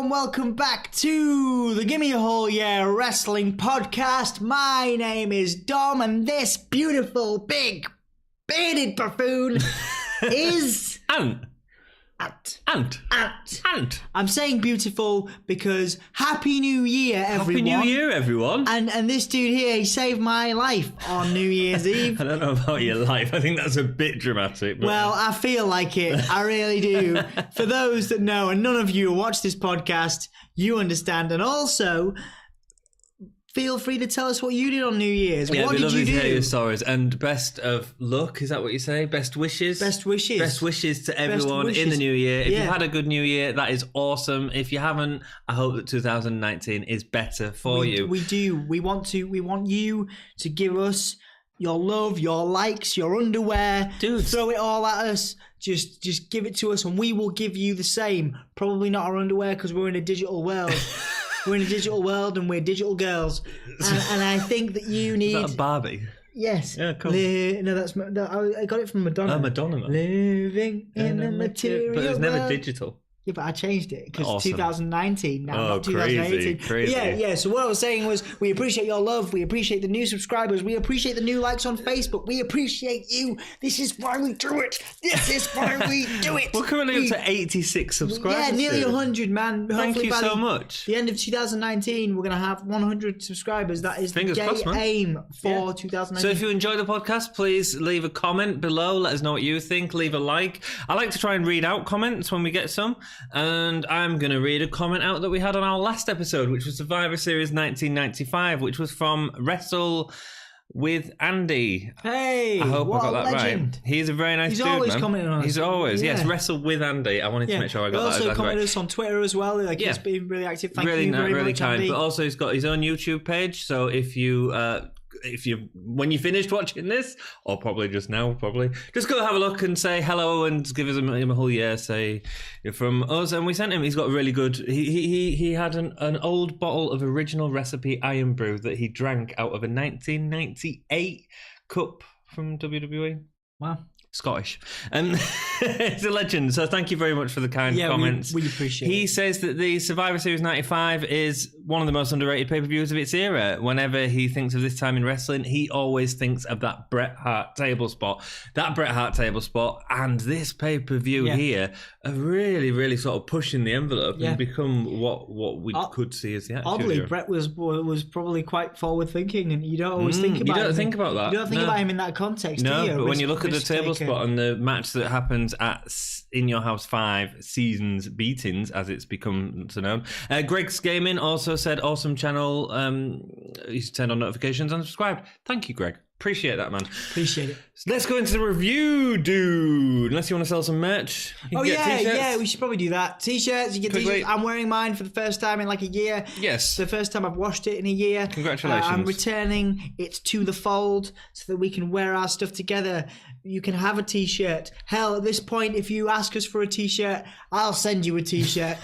and welcome back to the Gimme a Whole Year Wrestling Podcast. My name is Dom, and this beautiful, big, bearded buffoon is... Ant. I'm saying beautiful because Happy New Year, everyone. Happy New Year, everyone. And this dude here, he saved my life on New Year's Eve. I don't know about your life. I think that's a bit dramatic. But... Well, I feel like it. I really do. For those that know, and none of you who watch this podcast, you understand. And also... feel free to tell us what you did on New Year's. Yeah, what did you do? Hear your stories. And best of luck, is that what you say? Best wishes? Best wishes. Best wishes to everyone in the new year. If you've had a good new year, that is awesome. If you haven't, I hope that 2019 is better for you. We do. We want you to give us your love, your likes, your underwear. Dude. Throw it all at us. Just give it to us and we will give you the same. Probably not our underwear because we're in a digital world. We're in a digital world and we're digital girls. And I think that you need... Is that a Barbie? Yes. Yeah, cool. I got it from Madonna. Oh, Madonna. Living in a material But it was never world. digital. Yeah, but I changed it because Awesome. 2019 now, Oh, not 2018. crazy. Yeah. So what I was saying was, we appreciate your love. We appreciate the new subscribers. We appreciate the new likes on Facebook. We appreciate you. This is why we do it. This is why we do it. We're currently up to 86 subscribers. Yeah, nearly 100, man. Thank Hopefully you by so much. The end of 2019, we're going to have 100 subscribers. That is Fingers the crossed, man. aim for 2019. So if you enjoy the podcast, please leave a comment below. Let us know what you think. Leave a like. I like to try and read out comments when we get some. And I'm going to read a comment out that we had on our last episode, which was Survivor Series 1995, which was from Wrestle with Andy. Hey, I hope I got that legend. right. He's a very nice dude, always man. commenting on us. He's always, Yeah. yes, Wrestle with Andy. I wanted to make sure I got that also exactly commented right. us on Twitter as well. Like, he's been really active. Thank really you very really much, kind. Andy. But also, he's got his own YouTube page. So if you when you finished watching this, or probably just now, just go have a look and say hello and give us him a whole year. Say you're from us, and we sent him. He's got a really good. He had an old bottle of original recipe iron brew that he drank out of a 1998 cup from WWE. Wow. Scottish. It's a legend. So thank you very much for the kind comments. We appreciate it. He says that the Survivor Series 95 is one of the most underrated pay-per-views of its era. Whenever he thinks of this time in wrestling, he always thinks of that Bret Hart table spot. That Bret Hart table spot and this pay-per-view here are really, really sort of pushing the envelope and become what we could see as the Attitude Oddly, Era. Bret was probably quite forward-thinking, and you don't always think about him. You don't think about that. You don't think about him in that context, do you? No, but when you look at the table spot and the match that happens at In Your House 5 Seasons Beatings, as it's become to known. Greg's Gaming also said, awesome channel. You should turn on notifications and subscribe. Thank you, Greg. Appreciate that, man. Appreciate it. So let's go into the review, dude. Unless you want to sell some merch. You can get t-shirts. We should probably do that. T-shirts, you get t-shirts. I'm wearing mine for the first time in like a year. Yes. The first time I've washed it in a year. Congratulations. I'm returning it to the fold so that we can wear our stuff together. You can have a t-shirt. Hell, at this point, if you ask us for a t-shirt, I'll send you a t-shirt.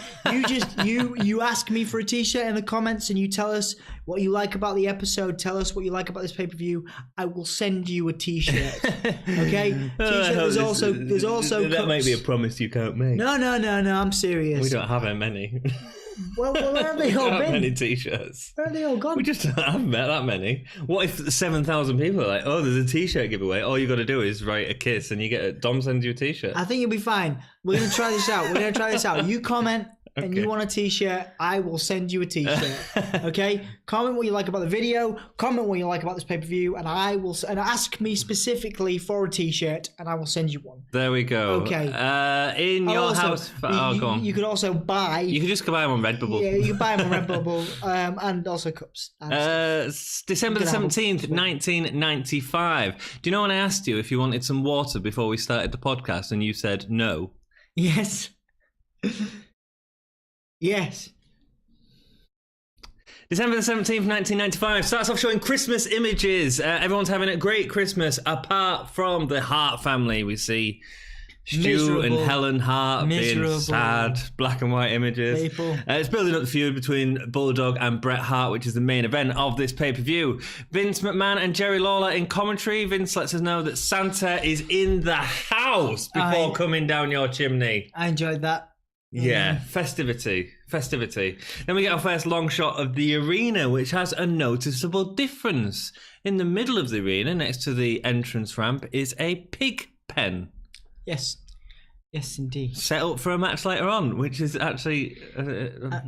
You ask me for a t-shirt in the comments and you tell us what you like about the episode. Tell us what you like about this pay-per-view. I will send you a t-shirt. Okay? T-shirt, there's also that cups. might be a promise you can't make. No, I'm serious. We don't have many. Well, where have they all Not been? many t-shirts. Where have they all gone? We just haven't met that many. What if 7,000 people are like, oh, there's a t-shirt giveaway. All you got to do is write a kiss and you get a Dom sends you a t-shirt. I think you'll be fine. We're going to try this out. You comment and you want a t-shirt, I will send you a t-shirt. Okay? Comment what you like about the video. Comment what you like about this pay-per-view, and ask me specifically for a t-shirt, and I will send you one. There we go. Okay. In your house. Go on. You could also buy. You could just go buy them on Redbubble. Yeah, you can buy them on Redbubble, and also cups. December the 17th, 1995. Do you know when I asked you if you wanted some water before we started the podcast, and you said no? Yes. Yes. December the 17th, 1995 starts off showing Christmas images. Everyone's having a great Christmas apart from the Hart family. We see Stu and Helen Hart being sad, black and white images. It's building up the feud between Bulldog and Bret Hart, which is the main event of this pay-per-view. Vince McMahon and Jerry Lawler in commentary. Vince lets us know that Santa is in the house before coming down your chimney. I enjoyed that. Yeah, festivity. Then we get our first long shot of the arena, which has a noticeable difference. In the middle of the arena, next to the entrance ramp, is a pig pen. Yes, indeed. Set up for a match later on, which is actually...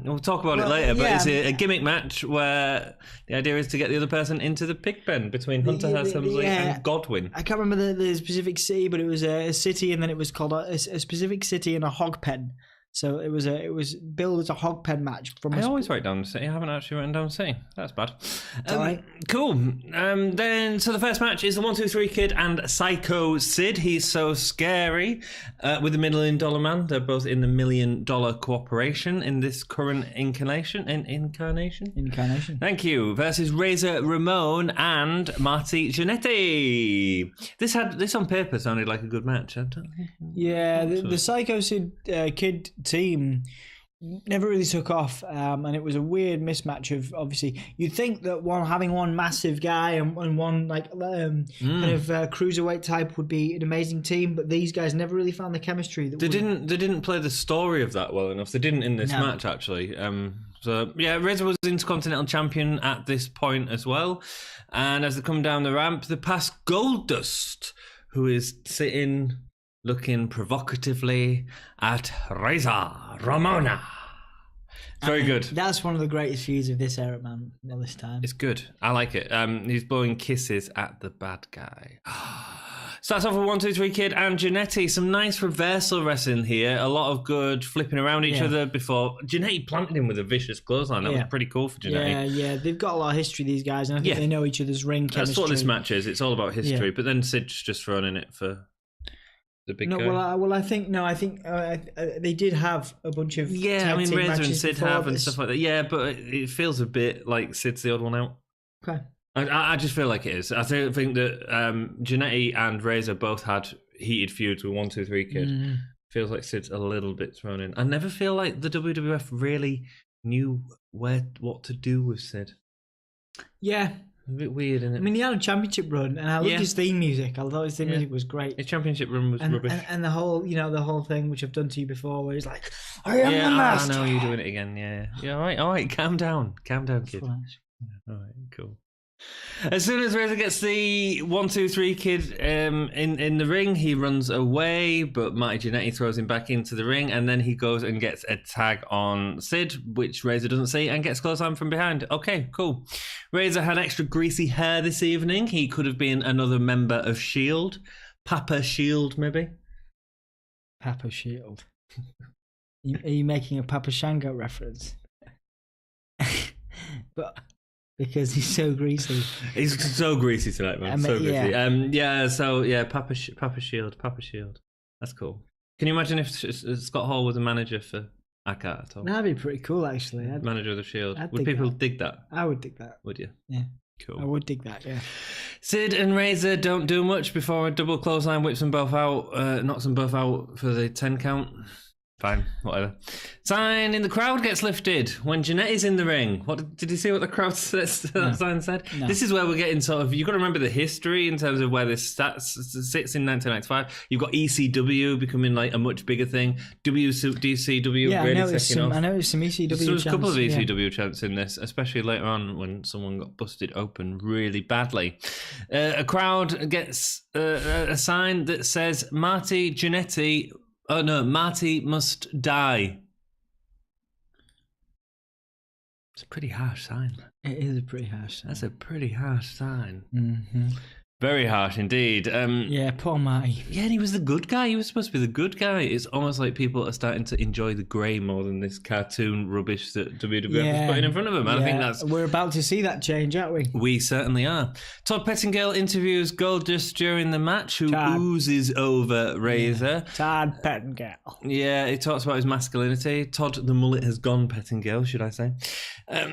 we'll talk about it later, but it's a gimmick match where the idea is to get the other person into the pig pen between Hunter Hearst Helmsley and Godwin. I can't remember the specific city, but it was a city, and then it was called a specific city and a hog pen. So it was billed as a hog pen match. I always write down the city. I haven't actually written down the city. That's bad. All right. Cool. Then, so the first match is the 1, 2, 3 Kid and Psycho Sid. He's so scary with the $1 Million Man. They're both in the $1 Million Corporation in this current incarnation. Incarnation. Thank you. Versus Razor Ramon and Marty Jannetty. This on paper sounded like a good match. Yeah, the Psycho Sid Kid team never really took off, and it was a weird mismatch of, obviously you'd think that having one massive guy and one like kind of cruiserweight type would be an amazing team, but these guys never really found the chemistry. They didn't play the story of that well enough. They didn't in this match actually. So yeah, Razor was Intercontinental Champion at this point as well, and as they come down the ramp, they pass Goldust, who is sitting looking provocatively at Razor Ramona. Very good. That's one of the greatest feuds of this era, man. All this time. It's good. I like it. He's blowing kisses at the bad guy. Starts off with 1, 2, 3 Kid and Jannetty. Some nice reversal wrestling here. A lot of good flipping around each other before. Jannetty planted him with a vicious clothesline. That was pretty cool for Jannetty. Yeah. They've got a lot of history, these guys, and I think they know each other's ring chemistry. That's what this match is. It's all about history. But then Sid's just thrown in it for the big guy. I think they did have a bunch of Razor and Sid have and stuff like that. Yeah, but it feels a bit like Sid's the odd one out. Okay. I just feel like it is. I think that Jannetty and Razor both had heated feuds with 1, 2, 3 Kid. Feels like Sid's a little bit thrown in. I never feel like the WWF really knew what to do with Sid. Yeah. A bit weird, isn't it? I mean, he had a championship run, and I loved his theme music. I thought his theme music was great. His championship run was rubbish. And the whole thing, which I've done to you before, where he's like, I am the master. I know you're doing it again, yeah. All right, calm down, kid. All right, cool. As soon as Razor gets the 1, 2, 3 Kid in the ring, he runs away, but Marty Jannetty throws him back into the ring, and then he goes and gets a tag on Sid, which Razor doesn't see, and gets clothesline from behind. Okay, cool. Razor had extra greasy hair this evening. He could have been another member of S.H.I.E.L.D. Papa Shield, maybe? Papa Shield. Are you making a Papa Shango reference? But... because he's so greasy. He's so greasy tonight, man. So greasy. Papa Shield. That's cool. Can you imagine if Scott Hall was a manager for Akat at all? That'd be pretty cool, actually. Manager of the Shield. Would people dig that? I would dig that. Would you? Yeah. Cool. I would dig that, yeah. Sid and Razor don't do much before a double clothesline whips them both out, knocks them both out for the 10 count. Fine, whatever. Sign in the crowd gets lifted when Jannetty's in the ring. Did you see what the crowd sign said? No. This is where we're getting sort of... You've got to remember the history in terms of where this sits in 1995. You've got ECW becoming like a much bigger thing. WCW really taking off. I noticed some ECW chants. So there's a couple of ECW chants in this, especially later on when someone got busted open really badly. A crowd gets a sign that says Marty Jannetty... Oh no, Marty must die. It's a pretty harsh sign. It is a pretty harsh sign. That's a pretty harsh sign. Mm-hmm. Very harsh indeed. Yeah, poor Marty. Yeah, and he was the good guy. He was supposed to be the good guy. It's almost like people are starting to enjoy the grey more than this cartoon rubbish that WWF is putting in front of them. And I think we're about to see that change, aren't we? We certainly are. Todd Pettingill interviews Goldust during the match, who oozes over Razor. Yeah. Todd Pettingill. Yeah, he talks about his masculinity. Todd the mullet has gone Pettingill, should I say.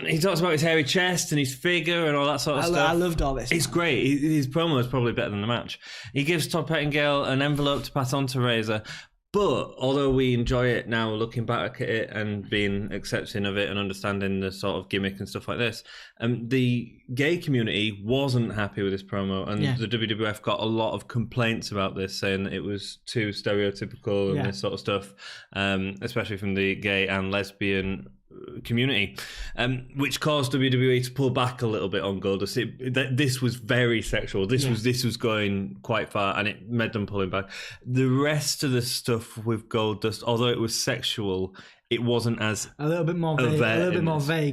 He talks about his hairy chest and his figure and all that sort of stuff. I loved all this. It's great. His promo is probably better than the match. He gives Todd Pettingill an envelope to pass on to Razor. But although we enjoy it now, looking back at it and being accepting of it and understanding the sort of gimmick and stuff like this, the gay community wasn't happy with this promo, and the WWF got a lot of complaints about this, saying that it was too stereotypical and this sort of stuff, especially from the gay and lesbian community, which caused WWE to pull back a little bit on Goldust. This was very sexual. This was going quite far, and it made them pulling back. The rest of the stuff with Goldust, although it was sexual, it wasn't as a little bit more vague, a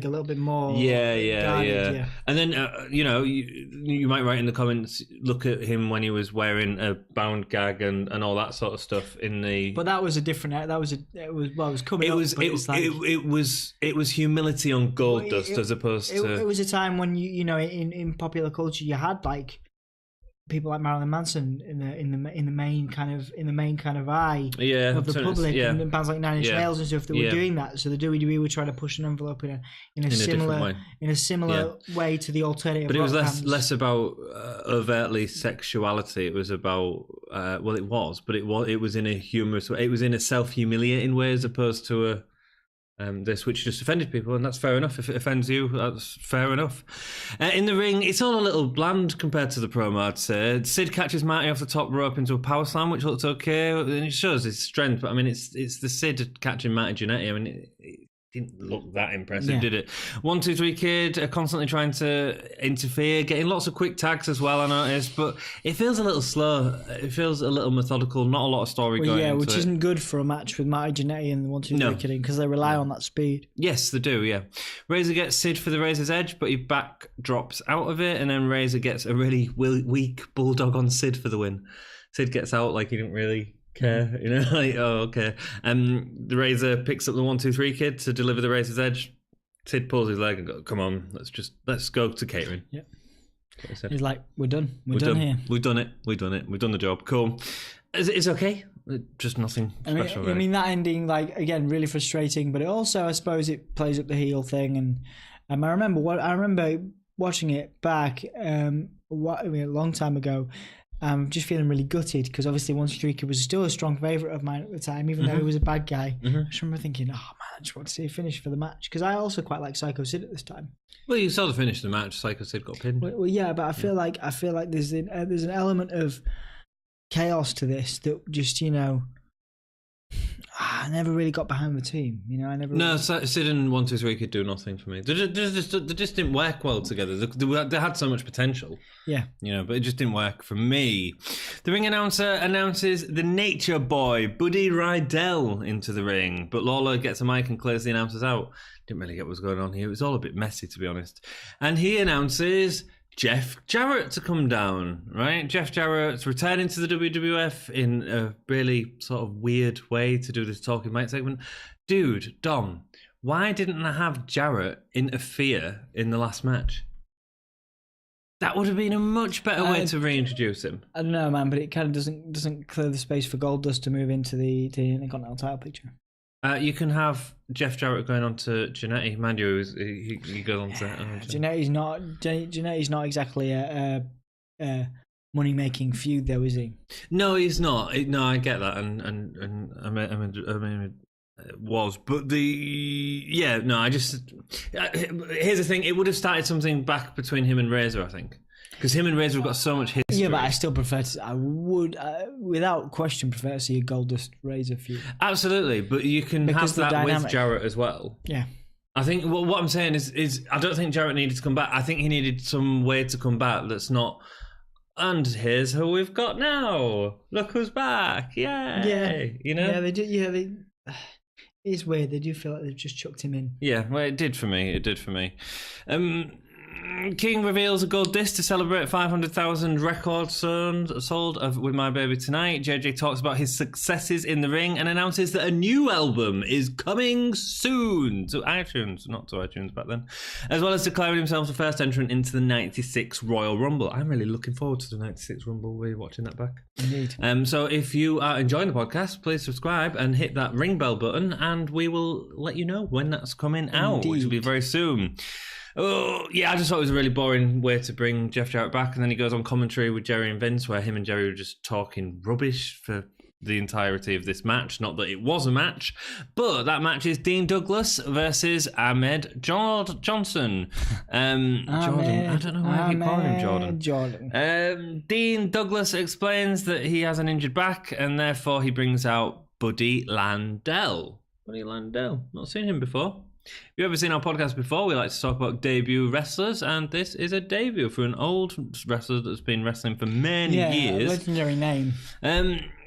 little bit more guarded, And then you might write in the comments, look at him when he was wearing a bound gag and all that sort of stuff in the. But that was a different. It was coming. It was humility on Goldust as opposed to. It was a time when in popular culture you had like people like Marilyn Manson in the main kind of eye of the public, and bands like Nine Inch Nails and stuff that were doing that. So the WWE were trying to push an envelope in a similar way to the alternative. But it was bands. less about overtly sexuality. It was about it was in a humorous way. It was in a self-humiliating way as opposed to a. This, which just offended people, and that's fair enough. If it offends you, that's fair enough. In the ring, it's all a little bland compared to the promo, I'd say. Sid catches Marty off the top rope into a power slam, which looks okay, and it shows his strength. But I mean, it's the Sid catching Marty Jannetty. I mean, it didn't look that impressive, did it? 1, 2, 3 Kid constantly trying to interfere, getting lots of quick tags as well, I noticed, but it feels a little slow. It feels a little methodical, not a lot of story going into which isn't good for a match with Marty Jannetty and the 1, 2, 3 Kid because they rely on that speed. Yes, they do, yeah. Razor gets Sid for the Razor's Edge, but he back drops out of it, and then Razor gets a really weak bulldog on Sid for the win. Sid gets out like he didn't really care, like, oh, okay. The Razor picks up the 1, 2, 3 Kid to deliver the Razor's Edge. Sid pulls his leg and goes, come on, let's go to catering. Yeah. He's like, we're done here. We've done it. We've done the job. Cool. It's okay. Just nothing special. I mean, that ending, like, again, really frustrating, but it also, I suppose, it plays up the heel thing. And I remember watching it back a long time ago. Just feeling really gutted because obviously 1, 2, 3 Kid was still a strong favourite of mine at the time, even though he was a bad guy. I just remember thinking, oh man, I just want to see a finish for the match because I also quite like Psycho Sid at this time. Well, you saw the finish of the match. Psycho Sid got pinned. Well, yeah, but I feel like there's an element of chaos to this that just I never really got behind the team. Sid and 1, 2, 3 Kid do nothing for me. They just didn't work well together. They had so much potential. Yeah. But it just didn't work for me. The ring announcer announces the Nature Boy, Buddy Landell, into the ring. But Lawler gets a mic and clears the announcers out. Didn't really get what was going on here. It was all a bit messy, to be honest. And he announces Jeff Jarrett to come down, right? Jeff Jarrett's returning to the WWF in a really sort of weird way to do this talking mic segment. Dude, Dom, why didn't I have Jarrett interfere in the last match? That would have been a much better way to reintroduce him. I don't know, man, but it kind of doesn't clear the space for Goldust to move into the Intercontinental title picture. You can have Jeff Jarrett going on to Jannetty. Mind you, he goes on to... Jannetty's not exactly a money-making feud, though, is he? No, he's not. No, I get that, and I mean, it was, but here's the thing. It would have started something back between him and Razor, I think. Because him and Razor have got so much history. Yeah, but I still prefer to... I would, without question, prefer to see a Goldust Razor feud. Absolutely, but you can have that with Jarrett as well. Yeah. I think what I'm saying is I don't think Jarrett needed to come back. I think he needed some way to come back that's not... And here's who we've got now. Look who's back. Yay. Yeah. Yeah, they do. Yeah, they... It's weird. They do feel like they've just chucked him in. Yeah, well, it did for me. King reveals a gold disc to celebrate 500,000 records sold with My Baby Tonight. JJ talks about his successes in the ring and announces that a new album is coming soon to iTunes, not to iTunes back then, as well as declaring himself the first entrant into the 96 Royal Rumble. I'm really looking forward to the 96 Rumble. We're watching that back. Indeed. So if you are enjoying the podcast, please subscribe and hit that ring bell button, and we will let you know when that's coming out, which will be very soon. Oh, yeah, I just thought it was a really boring way to bring Jeff Jarrett back. And then he goes on commentary with Jerry and Vince, where him and Jerry were just talking rubbish for the entirety of this match. Not that it was a match, but that match is Dean Douglas versus Ahmed Johnson. Jordan, I don't know why I keep calling him Jordan. Dean Douglas explains that he has an injured back, and therefore he brings out Buddy Landell. Buddy Landell, not seen him before. If you've ever seen our podcast before, we like to talk about debut wrestlers, and this is a debut for an old wrestler that's been wrestling for many years. Legendary name.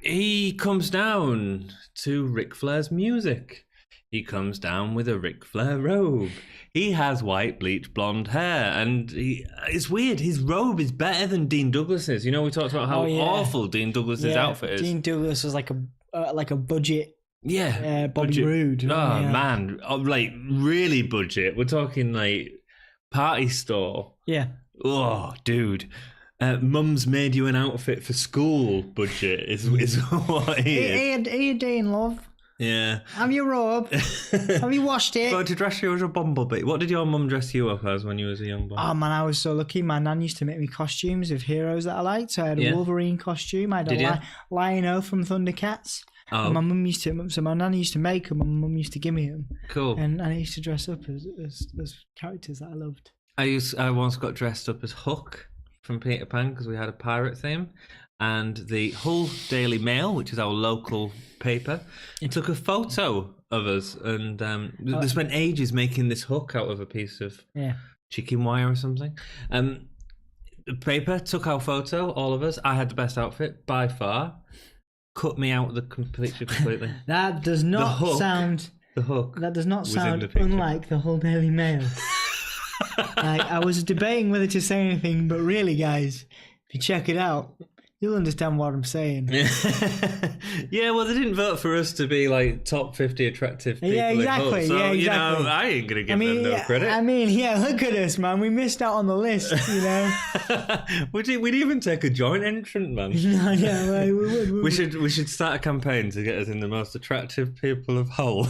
He comes down to Ric Flair's music. He comes down with a Ric Flair robe. He has white bleach blonde hair, and it's weird. His robe is better than Dean Douglas's. You know, we talked about how awful Dean Douglas's outfit is. Dean Douglas was like a budget. Yeah, Bobby Roode. Oh man, like really budget. We're talking like party store. Yeah. Oh, dude. Mum's made you an outfit for school budget is what it is. Hey, Dean, love. Yeah. Have your robe? Have you washed it? But to dress you as a bumblebee. What did your mum dress you up as when you was a young boy? Oh man, I was so lucky. My nan used to make me costumes of heroes that I liked. So I had a Wolverine costume. I had a Lion-O from Thundercats. Oh. And my mum used to, so my nan used to make them, and my mum used to give me them. Cool. And I used to dress up as characters that I loved. I once got dressed up as Hook from Peter Pan because we had a pirate theme, and the Hull Daily Mail, which is our local paper, took a photo of us, and they spent ages making this hook out of a piece of chicken wire or something. The paper took our photo, all of us. I had the best outfit by far. Cut me out completely. That does not sound. The hook. That does not sound unlike the Hull Daily Mail. I was debating whether to say anything, but really, guys, if you check it out, you'll understand what I'm saying. Yeah, well, they didn't vote for us to be like top 50 attractive people. Yeah, exactly. So, exactly. You know, I ain't gonna give them no credit. I mean, look at us, man. We missed out on the list. You know, we'd even take a joint entrant, man. We should start a campaign to get us in the most attractive people of Hull.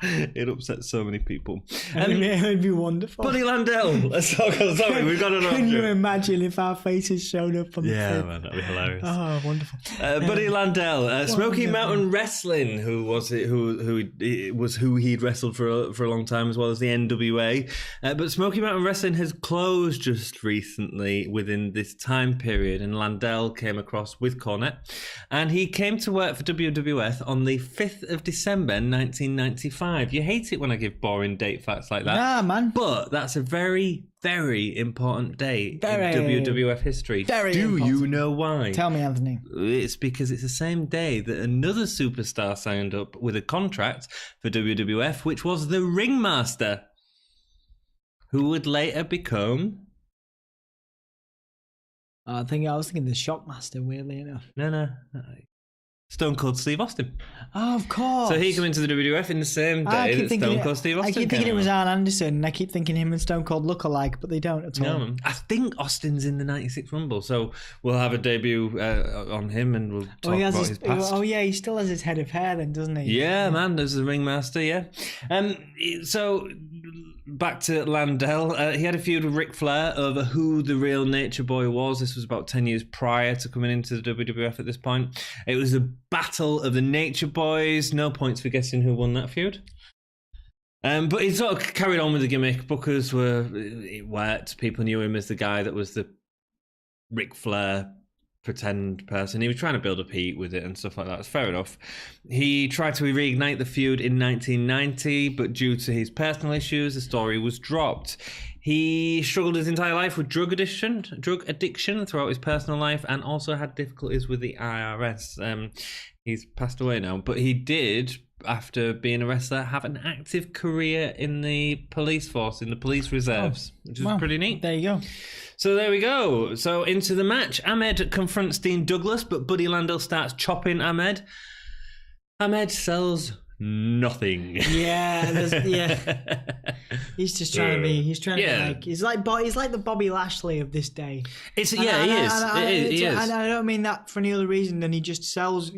It upsets so many people. It would be wonderful. Buddy Landell. Let's talk. Sorry, we've got an option. Can you imagine if our faces showed up on the man, that'd be hilarious. Oh, wonderful. Buddy Landell, Smoky Mountain Wrestling, who was who he'd wrestled for a long time, as well as the NWA. But Smoky Mountain Wrestling has closed just recently within this time period, and Landell came across with Cornette, and he came to work for WWF on the 5th of December 1995. You hate it when I give boring date facts like that. Nah, man. But that's a very, very important day in WWF history. Very important. You know why? Tell me, Anthony. It's because it's the same day that another superstar signed up with a contract for WWF, which was the Ringmaster, who would later become... I was thinking the Shockmaster, weirdly enough. No. Stone Cold Steve Austin. Oh, of course. So he came into the WWF in the same day that Stone Cold Steve Austin I keep thinking it was Arn Anderson, and I keep thinking him and Stone Cold look alike, but they don't at all. No, I think Austin's in the 96 Rumble, so we'll have a debut on him, and we'll talk about his past. Oh, yeah, he still has his head of hair then, doesn't he? Yeah, man, there's the Ringmaster, yeah. So... back to Landell. He had a feud with Ric Flair over who the real Nature Boy was. This was about 10 years prior to coming into the WWF at this point. It was a battle of the Nature Boys. No points for guessing who won that feud. But he sort of carried on with the gimmick. It worked. People knew him as the guy that was the Ric Flair pretend person. He was trying to build up heat with it and stuff like that. It's fair enough. He tried to reignite the feud in 1990, but due to his personal issues, the story was dropped. He struggled his entire life with drug addiction throughout his personal life, and also had difficulties with the IRS. He's passed away now, but he did, after being a wrestler, have an active career in the police force, in the police reserves, which is pretty neat. There you go. So there we go. So into the match. Ahmed confronts Dean Douglas, but Buddy Landell starts chopping Ahmed. Ahmed sells nothing. Yeah. He's just trying to be. He's trying to be like. He's like the Bobby Lashley of this day. He is. And I don't mean that for any other reason than he just sells.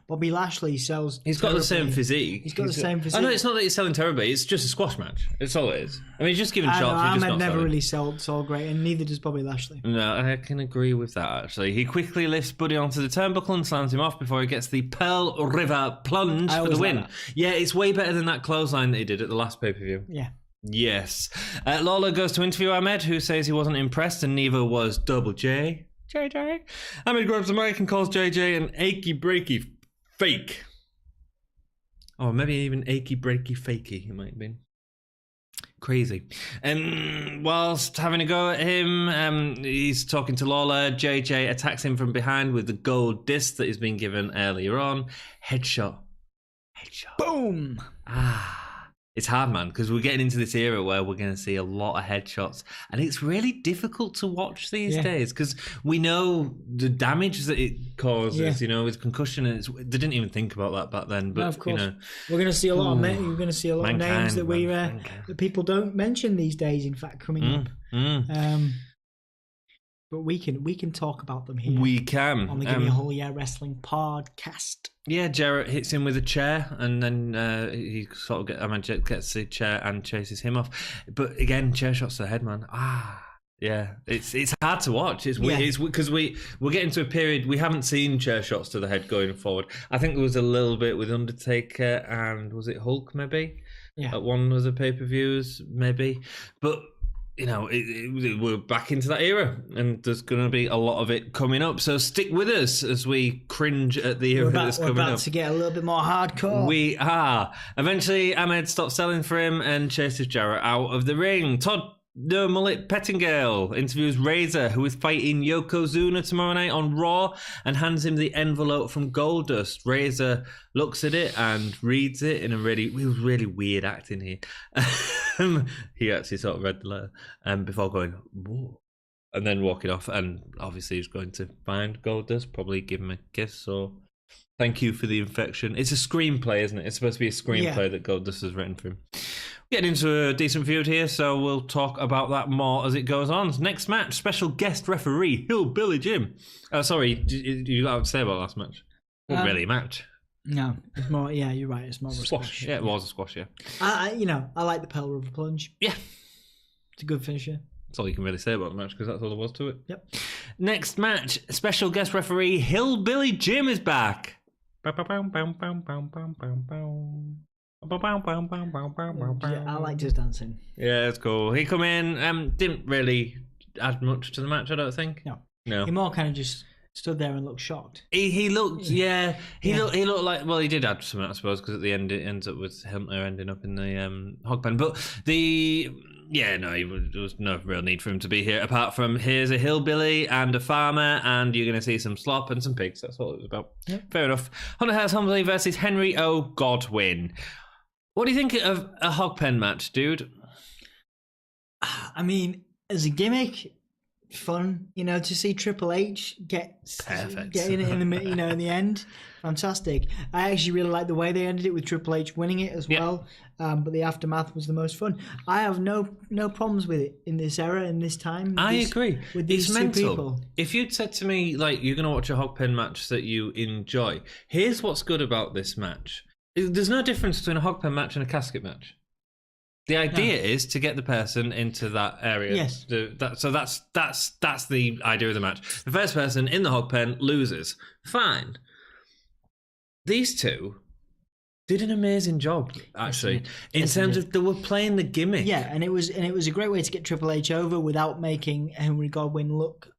Bobby Lashley sells. He's got the same physique. He's got the same physique. I know it's not that he's selling terribly. It's just a squash match. It's all it is. I mean, he's just giving shots. Ahmed never really sold great, and neither does Bobby Lashley. No, I can agree with that. Actually, he quickly lifts Buddy onto the turnbuckle and slams him off before he gets the Pearl River plunge for the win. Yeah, it's way better than that clothesline that he did at the last pay-per-view. Yeah. Yes. Lawler goes to interview Ahmed, who says he wasn't impressed, and neither was Double J. JJ. Ahmed grabs the mic and calls JJ an achy breaky fake. Or maybe even achy breaky fakey, it might have been. Crazy. And whilst having a go at him, he's talking to Lawler. JJ attacks him from behind with the gold disc that he's been given earlier on. Headshot. Boom. It's hard, man, because we're getting into this era where we're going to see a lot of headshots, and it's really difficult to watch these days because we know the damage that it causes, with concussion. And they didn't even think about that back then. But no, of course, we're going to see a lot of names that that people don't mention these days. In fact, coming up. But we can talk about them here. We can on the Gimme a Whole Year Wrestling podcast. Yeah, Jarrett hits him with a chair, and then he sort of gets the chair and chases him off. But again, chair shots to the head, man. Yeah, it's hard to watch. It's weird. It's because we're getting to a period we haven't seen chair shots to the head going forward. I think there was a little bit with Undertaker and was it Hulk maybe? Yeah, at one of the pay-per-views maybe, but. We're back into that era, and there's going to be a lot of it coming up. So stick with us as we cringe at the era that's coming up. We're about to get a little bit more hardcore. We are. Eventually, Ahmed stops selling for him and chases Jarrett out of the ring. Todd the Mullet Pettingale interviews Razor, who is fighting Yokozuna tomorrow night on Raw, and hands him the envelope from Goldust. Razor looks at it and reads it in a really weird acting here. He actually sort of read the letter before going, whoa, and then walking off. And obviously he's going to find Goldust, probably give him a kiss. So thank you for the infection. It's a screenplay, isn't it? It's supposed to be a screenplay that Goldust has written for him. Getting into a decent feud here, so we'll talk about that more as it goes on. Next match, special guest referee, Hillbilly Jim. Sorry, you got to say about last match? Not really a match. No, it's more. Yeah, you're right. It's more of a squash. Yeah, it was a squash. Yeah. I like the Pearl River plunge. Yeah, it's a good finisher. That's all you can really say about the match because that's all there was to it. Yep. Next match, special guest referee, Hillbilly Jim is back. I like just dancing. Yeah, it's cool. He come in, didn't really add much to the match, I don't think. No. He more kind of just stood there and looked shocked. He looked, He looked like, well, he did add something, I suppose, because at the end it ends up with Hunter ending up in the Hogpen. But there was no real need for him to be here, apart from here's a hillbilly and a farmer, and you're going to see some slop and some pigs. That's all it was about. Yep. Fair enough. Hunter Hearst Helmsley versus Henry O. Godwin. What do you think of a Hogpen match, dude? I mean, as a gimmick, fun. To see Triple H get in it in the end, fantastic. I actually really like the way they ended it with Triple H winning it as well. But the aftermath was the most fun. I have no problems with it in this era, in this time. I agree. With these two people. If you'd said to me, like, you're going to watch a Hogpen match that you enjoy, here's what's good about this match. There's no difference between a Hogpen match and a casket match. The idea is to get the person into that area. Yes. So that's the idea of the match. The first person in the Hogpen loses. Fine. These two did an amazing job, actually, in terms of they were playing the gimmick. Yeah, and it was a great way to get Triple H over without making Henry Godwin look.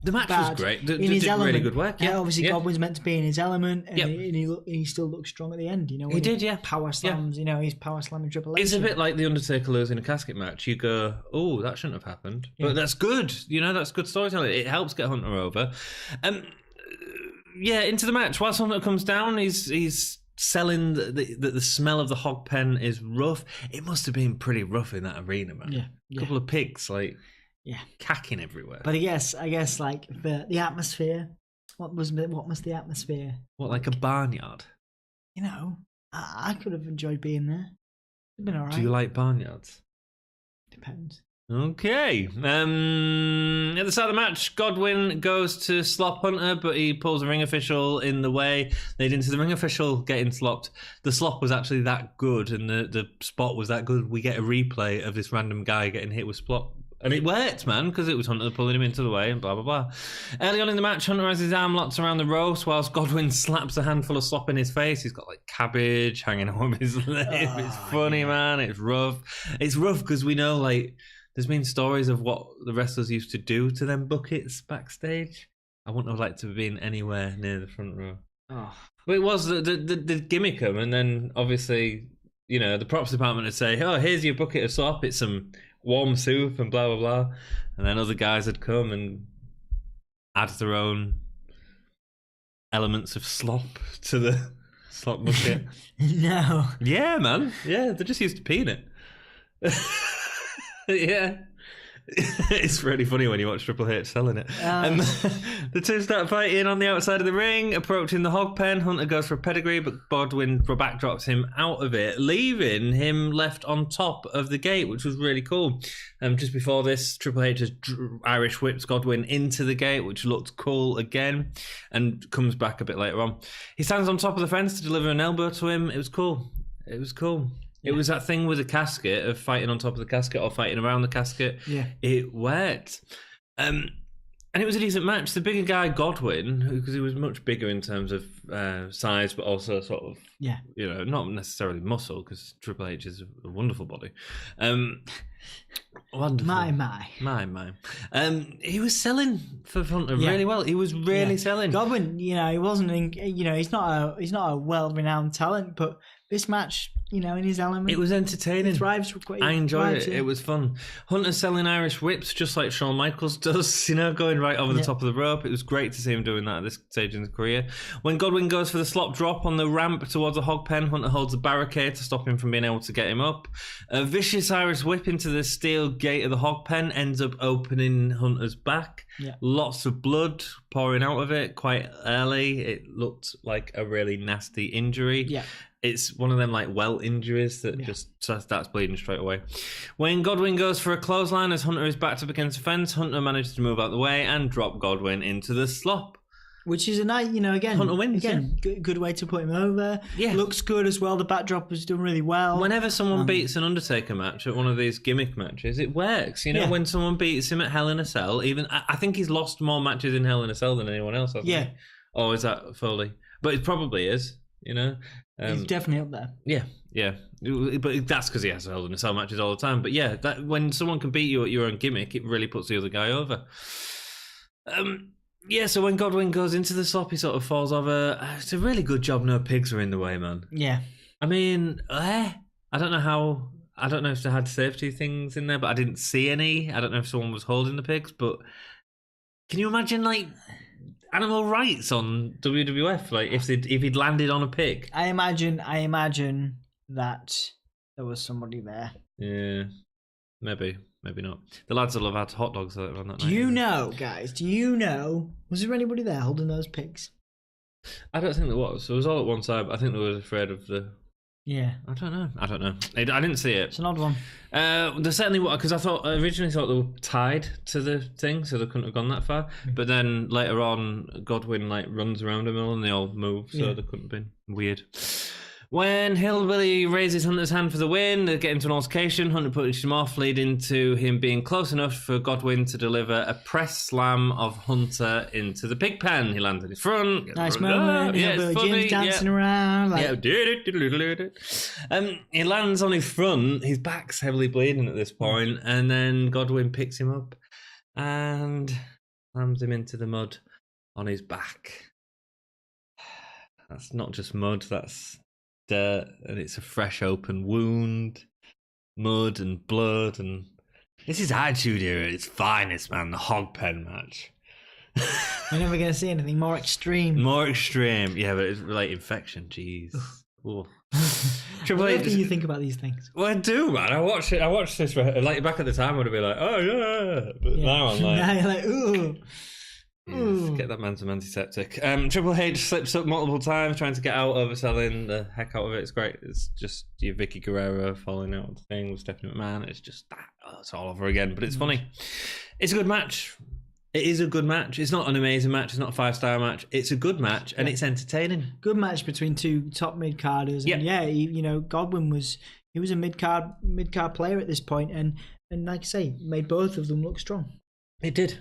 The match bad was great. In his element. Really good work. Yeah, obviously Godwin's meant to be in his element, and he still looked strong at the end. He did, yeah. Power slams. He's power slamming Triple H. It's a bit like the Undertaker losing a casket match. You go, oh, that shouldn't have happened, but that's good. That's good storytelling. It helps get Hunter over. Into the match. Whilst Hunter comes down, he's selling the smell of the Hogpen is rough. It must have been pretty rough in that arena, man. Yeah. A couple of pigs, cacking everywhere. But I guess like the atmosphere. What was the atmosphere? What, like a barnyard? I could have enjoyed being there. It'd been all right. Do you like barnyards? Depends. Okay. At the start of the match, Godwin goes to slop Hunter, but he pulls a ring official in the way, leading to the ring official getting slopped. The slop was actually that good, and the spot was that good. We get a replay of this random guy getting hit with slop. And it worked, man, because it was Hunter pulling him into the way and blah, blah, blah. Early on in the match, Hunter has his arm locked around the ropes whilst Godwin slaps a handful of slop in his face. He's got, like, cabbage hanging on his lip. It's funny, man. It's rough. It's rough because we know, like, there's been stories of what the wrestlers used to do to them buckets backstage. I wouldn't have liked to have been anywhere near the front row. Oh. But it was the gimmick him, and then, obviously, you know, the props department would say, oh, here's your bucket of slop. It's some warm soup and blah blah blah, and then other guys had come and add their own elements of slop to the slop bucket. No. Yeah, man. Yeah, they're just used to peeing it. Yeah. It's really funny when you watch Triple H selling it. The two start fighting on the outside of the ring, approaching the Hogpen. Hunter goes for a pedigree, but Godwin backdrops him out of it, leaving him left on top of the gate, which was really cool. Just before this, Triple H has Irish whips Godwin into the gate, which looked cool again, and comes back a bit later on. He stands on top of the fence to deliver an elbow to him. It was cool. It was cool. It was that thing with the casket of fighting on top of the casket or fighting around the casket. Yeah. It worked. And it was a decent match. The bigger guy, Godwin, because he was much bigger in terms of size, but also sort of, you know, not necessarily muscle, because Triple H is a wonderful body. Wonderful. My. He was selling for Hunter really well. He was really selling. Godwin, you know, he wasn't, you know, he's not a well-renowned talent, but this match, you know, in his element, it was entertaining. I enjoyed it. It was fun. Hunter's selling Irish whips just like Shawn Michaels does, you know, going right over the top of the rope. It was great to see him doing that at this stage in his career. When Godwin goes for the slop drop on the ramp towards the Hogpen, Hunter holds a barricade to stop him from being able to get him up. A vicious Irish whip into the steel gate of the Hogpen ends up opening Hunter's back. Yeah. Lots of blood pouring out of it quite early. It looked like a really nasty injury. Yeah. It's one of them like welt injuries that just starts bleeding straight away. When Godwin goes for a clothesline as Hunter is backed up against the fence, Hunter manages to move out the way and drop Godwin into the slop. Which is a nice, you know, again, Hunter wins, good way to put him over. Yeah. Looks good as well. The backdrop was done really well. Whenever someone beats an Undertaker match at one of these gimmick matches, it works. You know, when someone beats him at Hell in a Cell, even I think he's lost more matches in Hell in a Cell than anyone else, hasn't he? Or is that Foley? But it probably is, you know. He's definitely up there. Yeah. But that's because he has Hell in a Cell matches all the time. But yeah, that when someone can beat you at your own gimmick, it really puts the other guy over. Yeah, so when Godwin goes into the slop, he sort of falls over. It's a really good job no pigs were in the way, man. Yeah. I mean, I don't know if they had safety things in there, but I didn't see any. I don't know if someone was holding the pigs, but can you imagine, like, animal rights on WWF? Like, if he'd landed on a pig? I imagine that there was somebody there. Yeah, maybe not. The lads will have had hot dogs on that night. Do you know, guys? Was there anybody there holding those pigs? I don't think there was. It was all at one side, but I think they were afraid of the... Yeah. I don't know. I didn't see it. It's an odd one. They certainly were, because I originally thought they were tied to the thing, so they couldn't have gone that far. Mm-hmm. But then later on, Godwin like runs around them all and they all move, so they couldn't have been. Weird. When Hillbilly raises Hunter's hand for the win, they get into an altercation. Hunter pushes him off, leading to him being close enough for Godwin to deliver a press slam of Hunter into the pig pen. He lands in his front. Nice moment. Hillbilly Jim's dancing around. He lands on his front. His back's heavily bleeding at this point, and then Godwin picks him up and slams him into the mud on his back. That's not just mud, that's dirt, and it's a fresh open wound, mud and blood, and this is Attitude Era at its finest, man. The Hogpen match. We're never going to see anything more extreme. Yeah, but it's like infection. Jeez. Triple H. What do you think about these things? Well, I do, man. I watched this like back at the time. I'd be like, oh yeah, but now I'm like, now you're like, ooh. Yes, get that man some antiseptic. Triple H slips up multiple times, trying to get out, overselling the heck out of it. It's great. It's just your Vicky Guerrero falling out of the thing with Stephanie McMahon. It's just that. It's all over again, but it's funny. It's a good match. It is a good match. It's not an amazing match. It's not a 5-star match. It's a good match, and it's entertaining. Good match between two top mid-carders. And Godwin was a mid-card player at this point, and like I say, made both of them look strong. It did.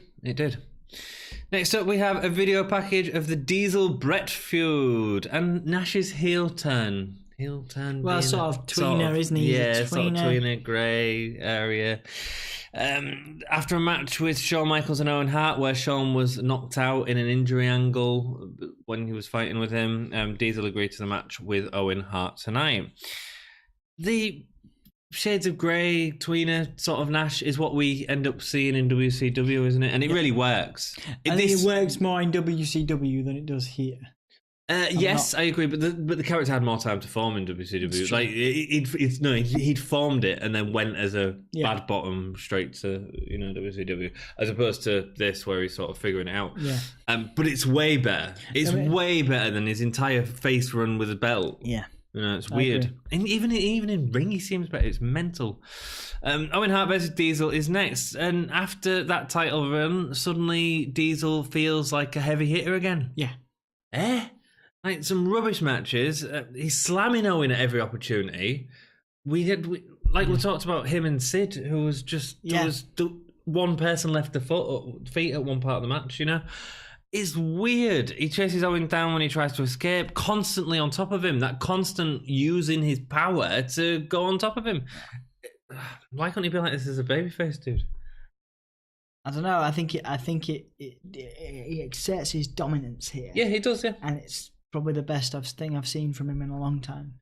Next up, we have a video package of the Diesel Bret feud and Nash's heel turn. Well, sort of tweener, isn't he? Yeah, sort of tweener, grey area. After a match with Shawn Michaels and Owen Hart, where Shawn was knocked out in an injury angle when he was fighting with him, Diesel agreed to the match with Owen Hart tonight. The shades of grey, tweener sort of Nash is what we end up seeing in WCW, isn't it? And it really works. I think it works more in WCW than it does here. Yes, I agree, but the character had more time to form in WCW. Like he'd formed it and then went as a bad bottom straight to WCW, as opposed to this where he's sort of figuring it out. Yeah. But it's way better. It's way better than his entire face run with a belt. Yeah. It's weird. And even in ring, he seems better. It's mental. Owen Hart versus Diesel is next, and after that title run, suddenly Diesel feels like a heavy hitter again. Yeah. Like some rubbish matches. He's slamming Owen at every opportunity. We talked about him and Sid, who was just there was one person left the feet at one part of the match. It's weird. He chases Owen down when he tries to escape, constantly on top of him. That constant using his power to go on top of him. Why can't he be like this as a babyface, dude? I don't know. I think it exerts his dominance here. Yeah, he does. Yeah, and it's probably the best thing I've seen from him in a long time.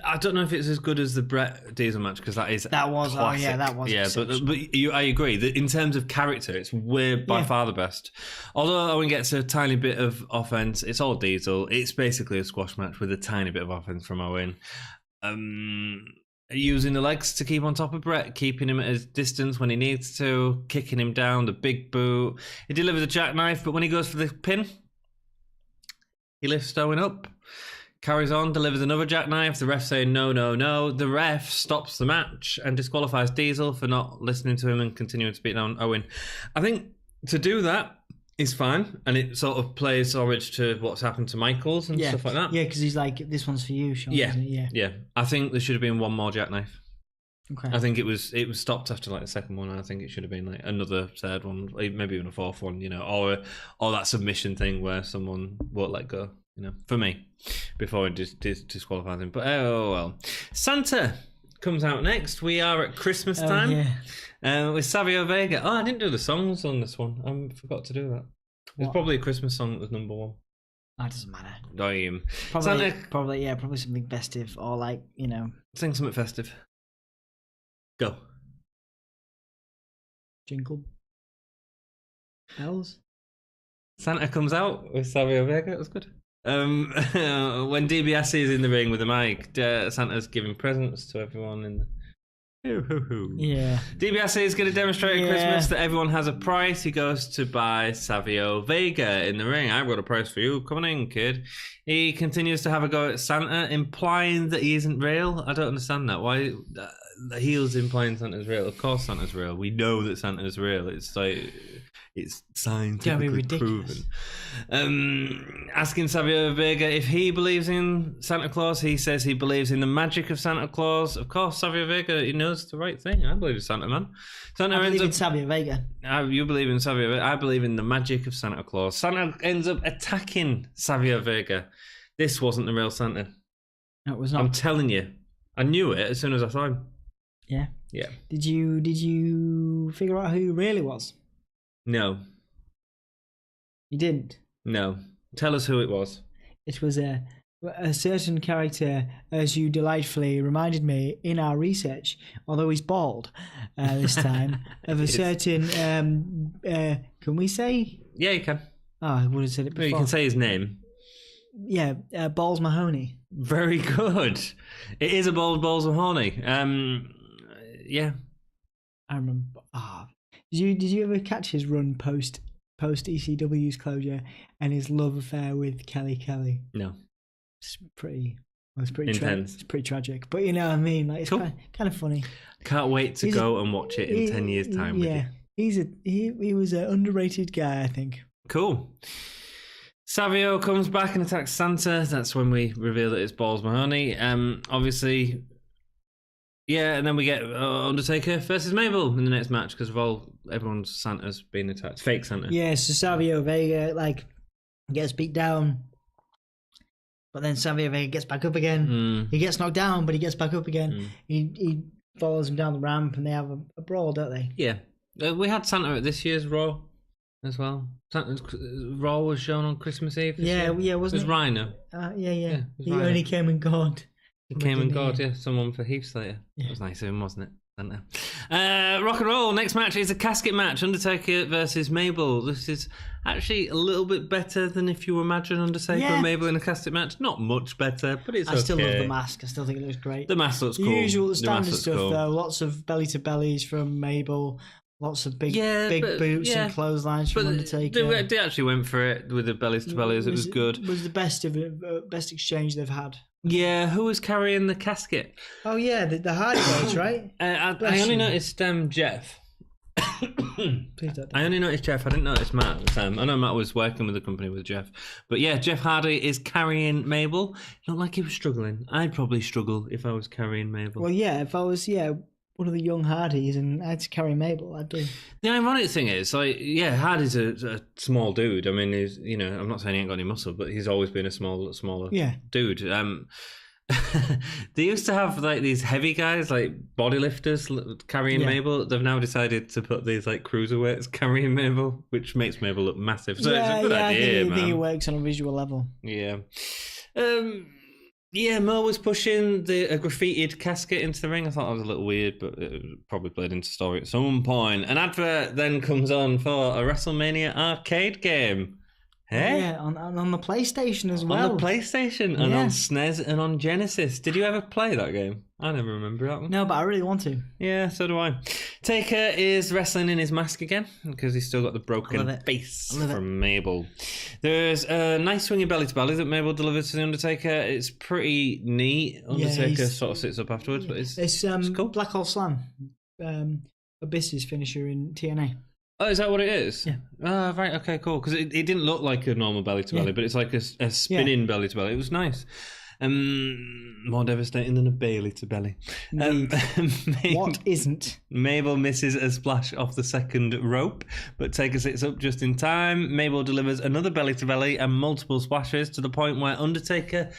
I don't know if it's as good as the Bret Diesel match, because that was classic. I agree that in terms of character, it's by far the best. Although Owen gets a tiny bit of offense, it's all Diesel. It's basically a squash match with a tiny bit of offense from Owen. Using the legs to keep on top of Bret, keeping him at his distance when he needs to, kicking him down, the big boot. He delivers a jackknife, but when he goes for the pin, he lifts Owen up, carries on, delivers another jackknife. The ref saying no, no, no. The ref stops the match and disqualifies Diesel for not listening to him and continuing to beat down Owen. I think to do that is fine, and it sort of plays homage to what's happened to Michaels and stuff like that. Yeah, because he's like, this one's for you, Sean. Yeah. I think there should have been one more jackknife. Okay. I think it was stopped after like the second one, and I think it should have been like another third one, maybe even a fourth one, or that submission thing where someone won't let go, for me, before it disqualifies him. But oh well. Santa comes out next. We are at Christmas time with Savio Vega. Oh, I didn't do the songs on this one. I forgot to do that. It's probably a Christmas song that was number one. That doesn't matter. Probably something festive, or like, sing something festive. Go. Jingle bells. Santa comes out with Savio Vega. It was good. When DiBiase is in the ring with the mic, Santa's giving presents to everyone in the... Yeah. DiBiase is going to demonstrate at Christmas that everyone has a price. He goes to buy Savio Vega in the ring. I've got a price for you. Come on in, kid. He continues to have a go at Santa, implying that he isn't real. I don't understand that. Why the heel's implying Santa's real? Of course Santa's real. We know that Santa's real. It's like... It's scientifically proven. Asking Savio Vega if he believes in Santa Claus, he says he believes in the magic of Santa Claus. Of course, Savio Vega, he knows the right thing. I believe in Santa, man. I believe in Savio Vega. You believe in Savio Vega. I believe in the magic of Santa Claus. Santa ends up attacking Savio Vega. This wasn't the real Santa. No, it was not. I'm telling you. I knew it as soon as I saw him. Yeah? Yeah. Did you figure out who he really was? No. You didn't? No. Tell us who it was. It was a certain character, as you delightfully reminded me in our research, although he's bald this time, of a certain... can we say? Yeah, you can. Oh, I would have said it before. You can say his name. Yeah, Balls Mahoney. Very good. It is a Balls Mahoney. Yeah. I remember... Did you ever catch his run post post ECW's closure and his love affair with Kelly. No. It's pretty intense. It's pretty tragic, but you know what I mean. Like, it's Cool. kind of funny. Can't wait to go and watch it in 10 years' time with you. He was an underrated guy, I think. Cool. Savio comes back and attacks Santa. That's when we reveal that it's Balls Mahoney. Obviously, yeah, and then we get Undertaker versus Mabel in the next match because everyone's Santa's been attacked. Fake Santa. Yeah, so Savio Vega gets beat down, but then Savio Vega gets back up again. He gets knocked down, but he gets back up again. He follows him down the ramp, and they have a brawl, don't they? Yeah. We had Santa at this year's Raw as well. Raw was shown on Christmas Eve. Wasn't it? It was Rhino. Yeah. He only came and gone. He came and God, someone for Heath Slater. Yeah. That was nice of him, wasn't it? Rock and roll. Next match is a casket match. Undertaker versus Mabel. This is actually a little bit better than if you imagine Undertaker and Mabel in a casket match. Not much better, but it's okay. I still love the mask. I still think it looks great. The mask looks cool. The standard stuff, though. Lots of belly to bellies from Mabel. Lots of big boots and clotheslines from Undertaker. They actually went for it with the bellies to bellies. It was good. It was the best exchange they've had. Yeah, who was carrying the casket? Oh yeah, the Hardy Boys, right? I only noticed Jeff. Please don't. I only noticed Jeff. I didn't notice Matt at the time. I know Matt was working with the company with Jeff, but yeah, Jeff Hardy is carrying Mabel. Not like he was struggling. I'd probably struggle if I was carrying Mabel. Well, yeah, if I was one of the young Hardys and I had to carry Mabel, I'd do. The ironic thing is, Hardy's a small dude. I mean, he's, I'm not saying he ain't got any muscle, but he's always been a smaller dude. They used to have these heavy guys, like body lifters, carrying Mabel. They've now decided to put these cruiserweights carrying Mabel, which makes Mabel look massive. So it's a good idea, I think it works on a visual level. Yeah. Yeah, Mo was pushing a graffitied casket into the ring. I thought that was a little weird, but it probably played into story at some point. An advert then comes on for a WrestleMania arcade game. Hey? Yeah, on the PlayStation as well. On the PlayStation and on SNES and on Genesis. Did you ever play that game? I never remember that one. No, but I really want to. Yeah, so do I. Taker is wrestling in his mask again because he's still got the broken face from Mabel. There's a nice swinging belly to belly that Mabel delivers to the Undertaker. It's pretty neat. Undertaker sort of sits up afterwards, but it's cool. Black Hole Slam, Abyss's finisher in TNA. Oh, is that what it is? Yeah. Oh, right, okay, cool. Because it didn't look like a normal belly to belly, but it's like a spinning belly to belly. It was nice. More devastating than a Bailey to belly. What isn't? Mabel misses a splash off the second rope, but Taker sits up just in time. Mabel delivers another belly to belly and multiple splashes to the point where Undertaker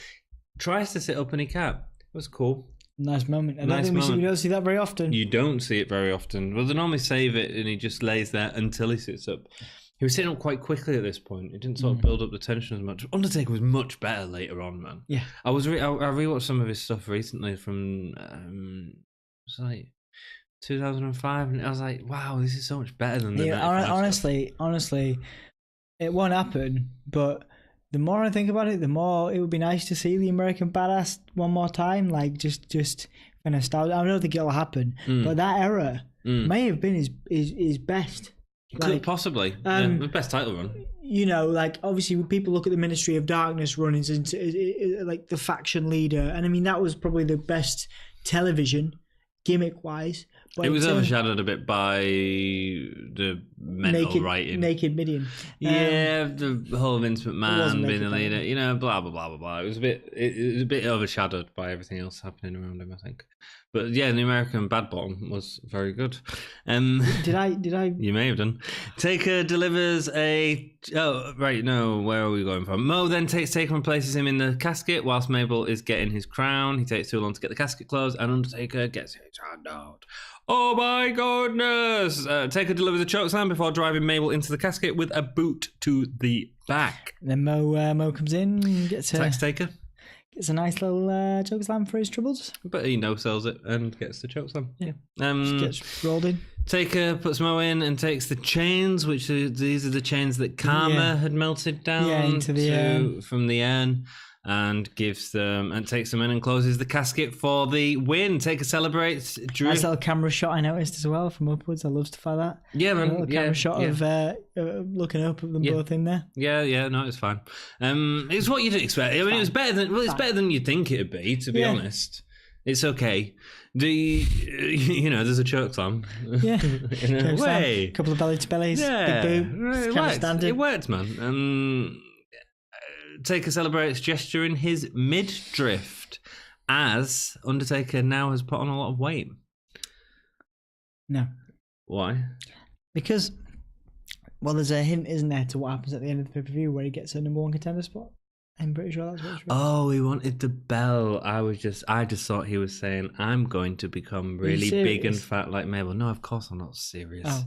tries to sit up and he can't. It was cool. Nice moment. I don't think we don't see that very often. You don't see it very often. Well, they normally save it and he just lays there until he sits up. He was sitting up quite quickly at this point. It didn't sort of build up the tension as much. Undertaker was much better later on, man. Yeah. I rewatched some of his stuff recently from it was like 2005, and I was like, wow, this is so much better than the honestly, it won't happen, but the more I think about it, the more it would be nice to see the American Badass one more time, just for nostalgia. I don't think it'll happen, but that era may have been his best. Could possibly. The best title run. Obviously people look at the Ministry of Darkness run as the faction leader, and I mean that was probably the best television gimmick wise. It was overshadowed a bit by the mental writing. Naked Midian. The whole Vince McMahon being the leader, blah, blah, blah, blah, blah. It was a bit overshadowed by everything else happening around him, I think. But yeah, the American Bad Bottom was very good. Did I? You may have done. Taker delivers where are we going from? Mo then takes Taker and places him in the casket whilst Mabel is getting his crown. He takes too long to get the casket closed and Undertaker gets his hand out. Oh my goodness! Taker delivers a chokeslam before driving Mabel into the casket with a boot to the back. Then Mo comes in and attacks Taker. Gets a nice little chokeslam for his troubles. But he no-sells it and gets the chokeslam. Yeah. Just gets rolled in. Taker puts Mo in and takes the chains, these are the chains that Karma had melted down into the from the urn. and gives them and takes them in and closes the casket for the win. Taker celebrates. Drew. Nice little camera shot I noticed as well from upwards. I love stuff like that. Yeah, man. A little camera shot of looking up at them both in there. Yeah, no, it's fine. It's what you'd expect. I mean, it's better than you'd think it'd be, to be honest. It's okay. There's a choke slam. Yeah. In a way. A couple of belly to bellies. Yeah. Big boob. It worked, man. Taker celebrates, gesturing his midriff as Undertaker now has put on a lot of weight. No. Why? Because, there's a hint, isn't there, to what happens at the end of the pay-per-view where he gets a number one contender spot? I'm pretty sure that's what it's about. Oh, he wanted the bell. I just thought he was saying, I'm going to become really big and fat like Mabel. No, of course I'm not serious.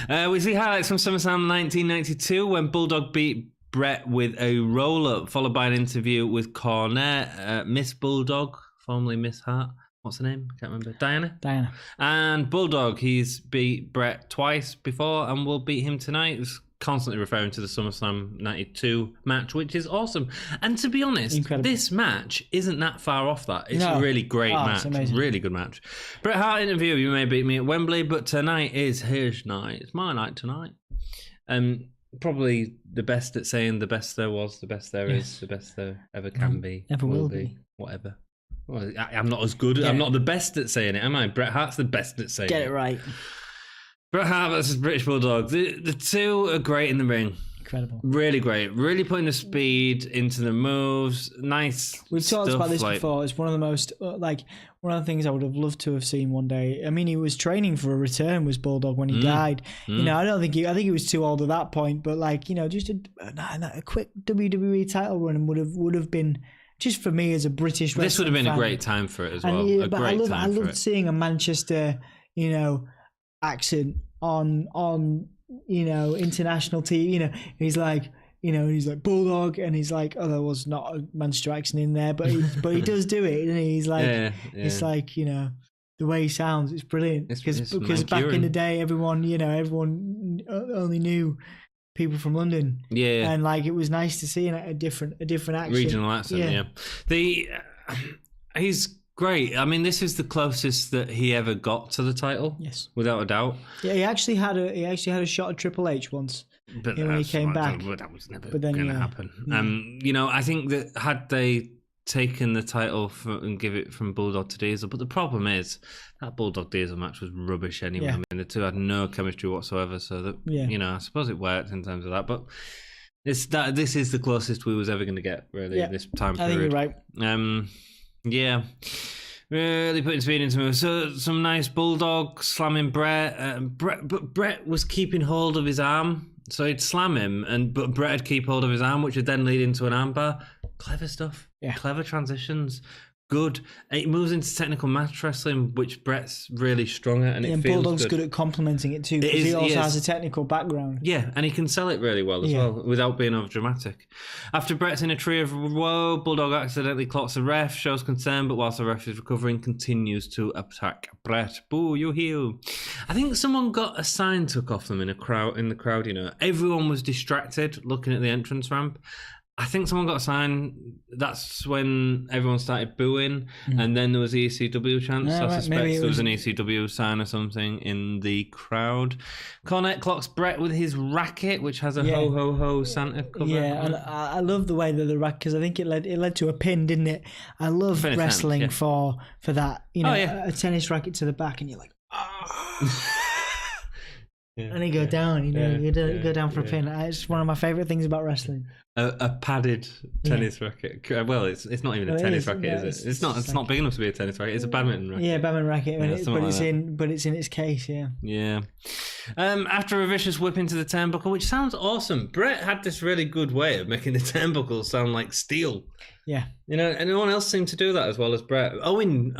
Oh. We see highlights from SummerSlam 1992 when Bulldog beat Bret with a roll-up, followed by an interview with Cornette, Miss Bulldog, formerly Miss Hart. What's her name? I can't remember. Diana. And Bulldog, he's beat Bret twice before and will beat him tonight. He's constantly referring to the SummerSlam 92 match, which is awesome. And to be honest, this match isn't that far off that. It's a really great match. Really good match. Bret Hart interview, you may beat me at Wembley, but tonight is his night. It's my night tonight. Probably the best at saying the best there was, the best there is, the best there ever can be. Ever will be. Whatever. Well, I'm not as good. I'm not the best at saying it, am I? Bret Hart's the best at saying it. Get it right. Bret Hart versus British Bulldog. The two are great in the ring. Incredible. Really great. Really putting the speed into the moves. Nice. We've talked about this before. It's one of the most, one of the things I would have loved to have seen one day. I mean, he was training for a return, was Bulldog, when he died. I think he was too old at that point, but just a quick WWE title run would have been, just for me as a British wrestling This would have been fan, a great time for it as well. I loved seeing a Manchester, accent on international TV. He's like Bulldog, and he's like, there was not a Manchester accent in there, but he does do it, and he's like, it's like, the way he sounds, it's brilliant, because back in the day, everyone only knew people from London, and it was nice to see a different accent, regional accent. He's great. I mean, this is the closest that he ever got to the title. Yes, without a doubt. Yeah, he actually had a shot at Triple H once, but when he came back. That was never going to happen. Yeah. I think that had they taken the title and give it from Bulldog to Diesel, but the problem is that Bulldog Diesel match was rubbish anyway. I mean, the two had no chemistry whatsoever. So that I suppose it worked in terms of that, but this is the closest we was ever going to get, really. This time period. I think you're right. Yeah, really putting speed into moves. So some nice Bulldog slamming Bret. But Bret was keeping hold of his arm, so he'd slam him, but Bret would keep hold of his arm, which would then lead into an armbar. Clever stuff. Yeah, clever transitions. Good. It moves into technical match wrestling, which Bret's really strong at, and it feels Bulldog's good at complementing it too, because he also has a technical background. Yeah, and he can sell it really well as well, without being over dramatic. After Bret's in a tree of woe, Bulldog accidentally clocks the ref, shows concern, but whilst the ref is recovering, continues to attack Bret. Boo, you heel. I think someone got a sign took off them in the crowd. Everyone was distracted looking at the entrance ramp. I think someone got a sign. That's when everyone started booing, and then there was the ECW chant. So I suspect there was an ECW sign or something in the crowd. Cornette clocks Bret with his racket, which has a ho ho ho Santa cover. Yeah, and I love the way that the racket, because I think it led to a pin, didn't it? I love wrestling for that. A tennis racket to the back, and you're like, and you go down. You go down for a pin. It's one of my favorite things about wrestling. A padded tennis racket. Well, it's not even a tennis racket, is it? It's not big enough to be a tennis racket. It's a badminton racket. Yeah, badminton racket, but it's in its case. Yeah. After a vicious whip into the turnbuckle, which sounds awesome. Bret had this really good way of making the turnbuckle sound like steel. Yeah. And no one else seemed to do that as well as Bret. Owen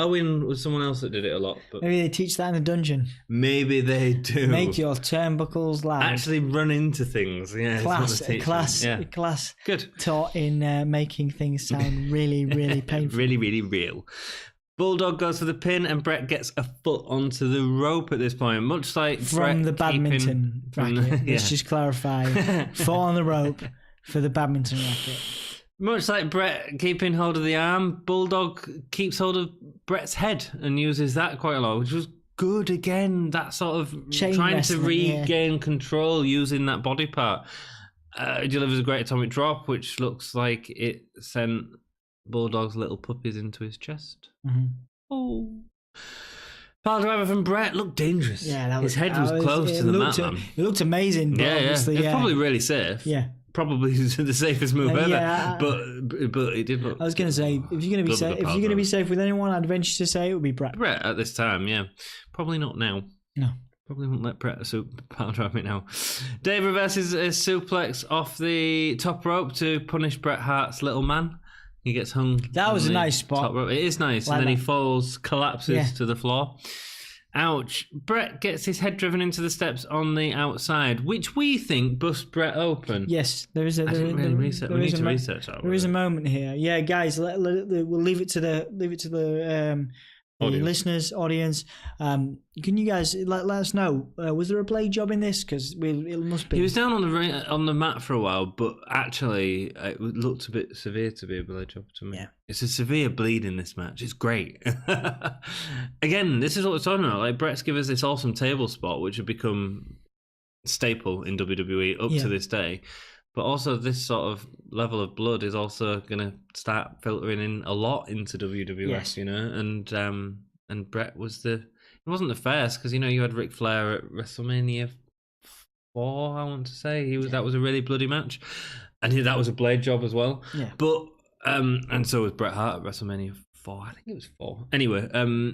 was someone else that did it a lot. But maybe they teach that in the dungeon. Maybe they do. Make your turnbuckles loud. Actually run into things. Yeah. Class. Good. Taught in making things sound really, really painful. Really, really real. Bulldog goes for the pin, and Bret gets a foot onto the rope at this point, much like from Bret the badminton racket. Let's just clarify. Foot on the rope for the badminton racket. Much like Bret keeping hold of the arm, Bulldog keeps hold of Bret's head and uses that quite a lot, which was good again. That sort of Chain trying to wrestling, regain control using that body part. He delivers a great atomic drop, which looks like it sent Bulldog's little puppies into his chest. Mm-hmm. Oh. Pile driver from Bret looked dangerous. Yeah, his head was close to the mat, man. It looked amazing, but obviously, It's probably really safe. Yeah. Probably the safest move ever. Yeah. But it did look. I was going to say, if you're going to be safe with anyone, I'd venture to say it would be Bret. Bret at this time, yeah. Probably not now. No. Probably won't let Bret power drive me now. Dave reverses a suplex off the top rope to punish Bret Hart's little man. He gets hung. That was a nice spot. Top rope. It is nice. Like and then he falls, collapses to the floor. Ouch. Bret gets his head driven into the steps on the outside, which we think busts Bret open. Yes, there is a. I didn't really research. We need to research that. There is a moment here. Yeah, guys, we'll leave it to the listeners, audience. Can you guys let us know? Was there a blade job in this? Because it must be. He was down on the mat for a while, but actually it looked a bit severe to be a blade job to me. Yeah. It's a severe bleed in this match. It's great. Again, this is what we're talking about. Like Bret's given us this awesome table spot, which had become staple in WWE up to this day. But also this sort of level of blood is also going to start filtering in a lot into WWF, you know? And Bret was it wasn't the first, because, you know, you had Ric Flair at WrestleMania 4, I want to say. That was a really bloody match. And that was a blade job as well. Yeah. But, and so was Bret Hart at WrestleMania 4. I think it was 4. Anyway, I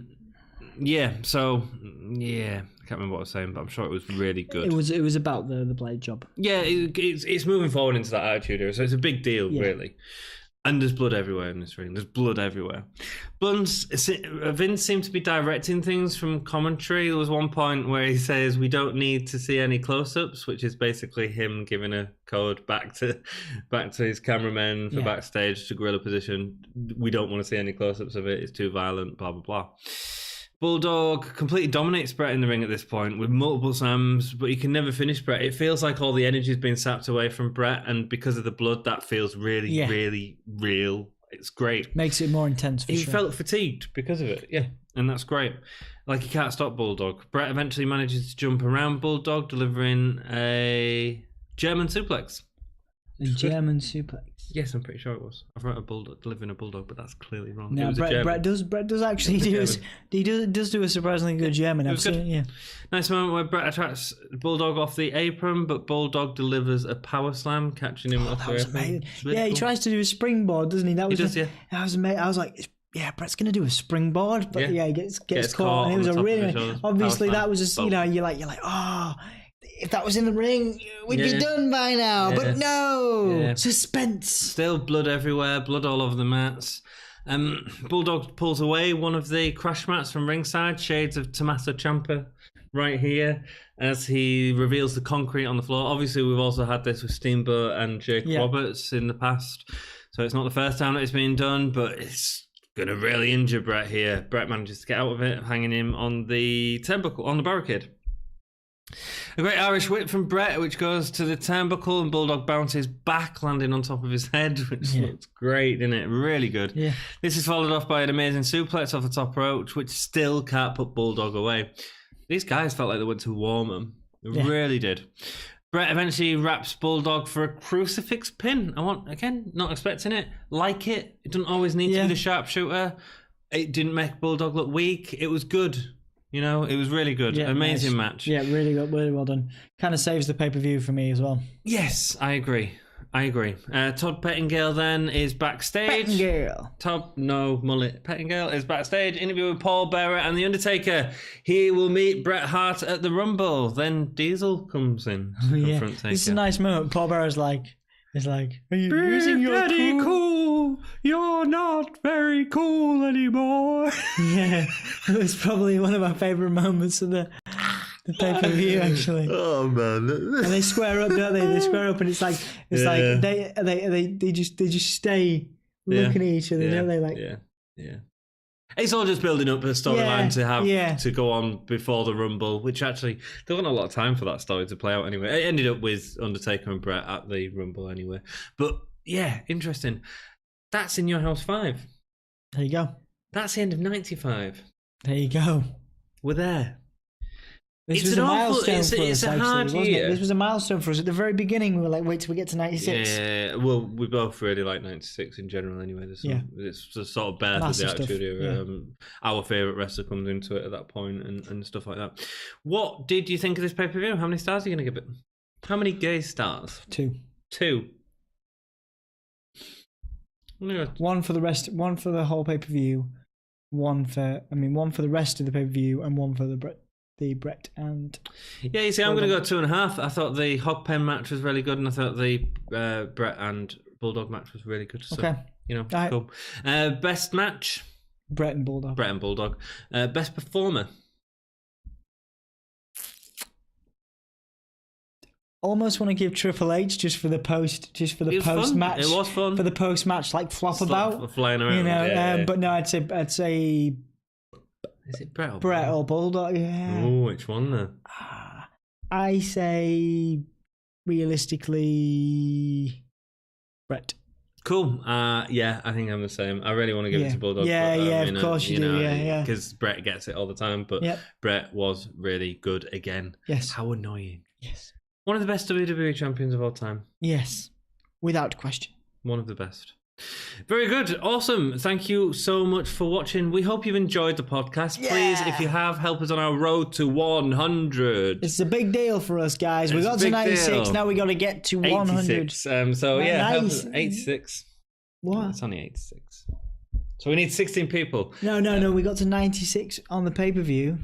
can't remember what I was saying, but I'm sure it was really good. It was about the blade job. Yeah, it's moving forward into that attitude era, so it's a big deal, really. And there's blood everywhere in this ring. There's blood everywhere. Vince seemed to be directing things from commentary. There was one point where he says, "We don't need to see any close-ups," which is basically him giving a code back to his cameramen for backstage to gorilla position. We don't want to see any close-ups of it. It's too violent. Blah blah blah. Bulldog completely dominates Bret in the ring at this point with multiple slams, but he can never finish Bret. It feels like all the energy has been sapped away from Bret, and because of the blood, that feels really, really real. It's great. Makes it more intense for he sure. felt fatigued because of it, and that's great. Like, he can't stop Bulldog. Bret eventually manages to jump around Bulldog, delivering a German suplex. A German suplex. Yes, I'm pretty sure it was. I've wrote a Bulldog, delivering a Bulldog, but that's clearly wrong. No, Bret does actually does do a surprisingly good German. I've seen it, Nice moment where Bret attracts Bulldog off the apron, but Bulldog delivers a power slam, catching him off the apron. Really he tries to do a springboard, doesn't he? That was I was amazing. I was like, Bret's going to do a springboard, but he gets caught, and it was a really obviously that was just, you know, you're like, oh. If that was in the ring, we'd be done by now. But no, suspense. Still blood everywhere, blood all over the mats. Bulldog pulls away one of the crash mats from ringside, shades of Tommaso Ciampa right here, as he reveals the concrete on the floor. Obviously, we've also had this with Steamboat and Jake Roberts in the past, so it's not the first time that it's been done, but it's going to really injure Bret here. Bret manages to get out of it, hanging him on the turnbuckle, on the barricade. A great Irish whip from Bret, which goes to the turnbuckle, and Bulldog bounces back, landing on top of his head, which looks great, isn't it? Really good. Yeah. This is followed off by an amazing suplex off the top rope, which still can't put Bulldog away. These guys felt like they went to warm them. They really did. Bret eventually wraps Bulldog for a crucifix pin. Not expecting it. Like it. It doesn't always need to be the sharpshooter. It didn't make Bulldog look weak. It was good. You know, it was really good. Amazing match. Yeah, really good. Really well done. Kind of saves the pay-per-view for me as well. Yes, I agree. Todd Pettingale then is backstage. Pettingale is backstage, interview with Paul Bearer and The Undertaker. He will meet Bret Hart at the Rumble. Then Diesel comes in to confront Taker. This is a nice moment. Paul Bearer's like, are you using your cool? You're not very cool anymore. Yeah, it's probably one of my favourite moments of the pay-per-view, actually. Oh man! And they square up, don't they? They square up, and it's like they just stay looking at each other, don't they? Like It's all just building up a storyline to have to go on before the Rumble, which actually there wasn't a lot of time for that story to play out anyway. It ended up with Undertaker and Bret at the Rumble anyway. But Yeah, interesting. That's in Your House 5. There you go. That's the end of 95. There you go. We're there. This It's was an a awful- milestone it's- for it's us, a hard actually, wasn't year. it? This was a milestone for us. At the very beginning, we were like, wait till we get to 96. Yeah, well, we both really like 96 in general anyway. It's just sort of bears with the Massive attitude stuff, of our favourite wrestler comes into it at that point and stuff like that. What did you think of this pay-per-view? How many stars are you going to give it? How many gay stars? 2. 2. Yeah. One for the whole pay-per-view, one for the rest of the pay-per-view, and one for the Bret and... Yeah, you see, I'm going to go 2.5. I thought the Hogpen match was really good, and I thought the Bret and Bulldog match was really good. So, Okay. Right. Cool. Best match? Bret and Bulldog. Bret and Bulldog. Best performer? Almost want to give Triple H just for the post Fun. match. It was fun. For the post match, like flop about, flying around. But no, I'd say Is it Bret or Bret or Bulldog. Yeah. Oh, which one then? I say realistically, Bret. Cool. Yeah, I think I'm the same. I really want to give it to Bulldog. Yeah, but, of course you do. Yeah. Because Bret gets it all the time, but Bret was really good again. Yes. How annoying. Yes. One of the best WWE champions of all time. Yes, without question. One of the best. Very good. Awesome. Thank you so much for watching. We hope you've enjoyed the podcast. Yeah. Please, if you have, help us on our road to 100. It's a big deal for us, guys. We got to 96. Deal. Now we got to get to 100. 86. Help us. 86. 86. What? It's only 86. So we need 16 people. No. We got to 96 on the pay-per-view.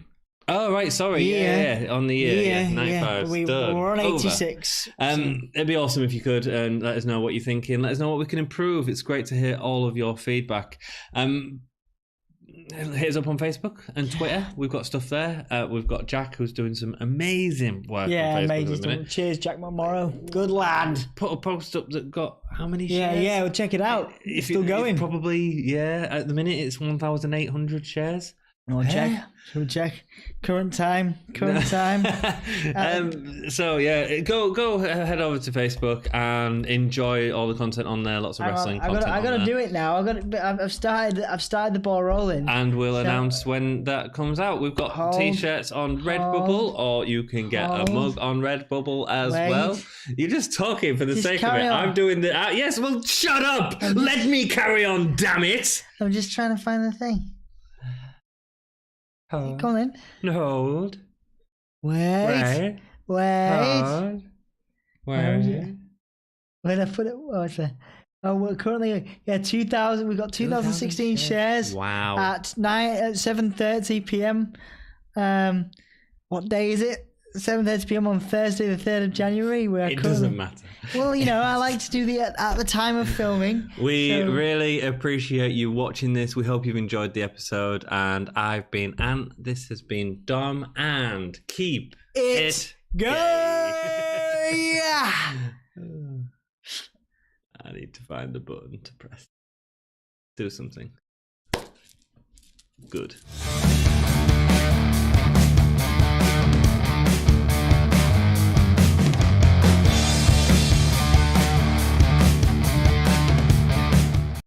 Oh, right. Sorry. Yeah. On the year. 95. We're on 86. It'd be awesome if you could let us know what you're thinking. Let us know what we can improve. It's great to hear all of your feedback. Hit us up on Facebook and Twitter. We've got stuff there. We've got Jack, who's doing some amazing work on Facebook amazing at the minute. stuff. Cheers, Jack McMorrow. Good lad. Put a post up that got how many shares? Yeah, we'll check it out. It's still going. Probably, at the minute it's 1,800 shares. We'll check. We'll check. Current time. So go head over to Facebook and enjoy all the content on there. Lots of wrestling content. I gotta do it now. I've started the ball rolling. And we'll announce when that comes out. We've got t-shirts on Redbubble, or you can get a mug on Redbubble as well. You're just talking for the sake of it. I'm doing the yes. Well, shut up. Let me carry on. Damn it. I'm just trying to find the thing. Hold. Come on then. Hold. Wait. Hold. Wait. Where did I put it? Oh, it's there. Oh, we're currently 2,000. We've got 2016 shares. Wow. At 7:30 p.m. What day is it? 7:30 p.m. on Thursday, the 3rd of January. It doesn't matter. Well, I like to do at the time of filming. We really appreciate you watching this. We hope you've enjoyed the episode. And I've been Ant. This has been Dom. And keep it going. Yeah. I need to find the button to press. Do something. Good.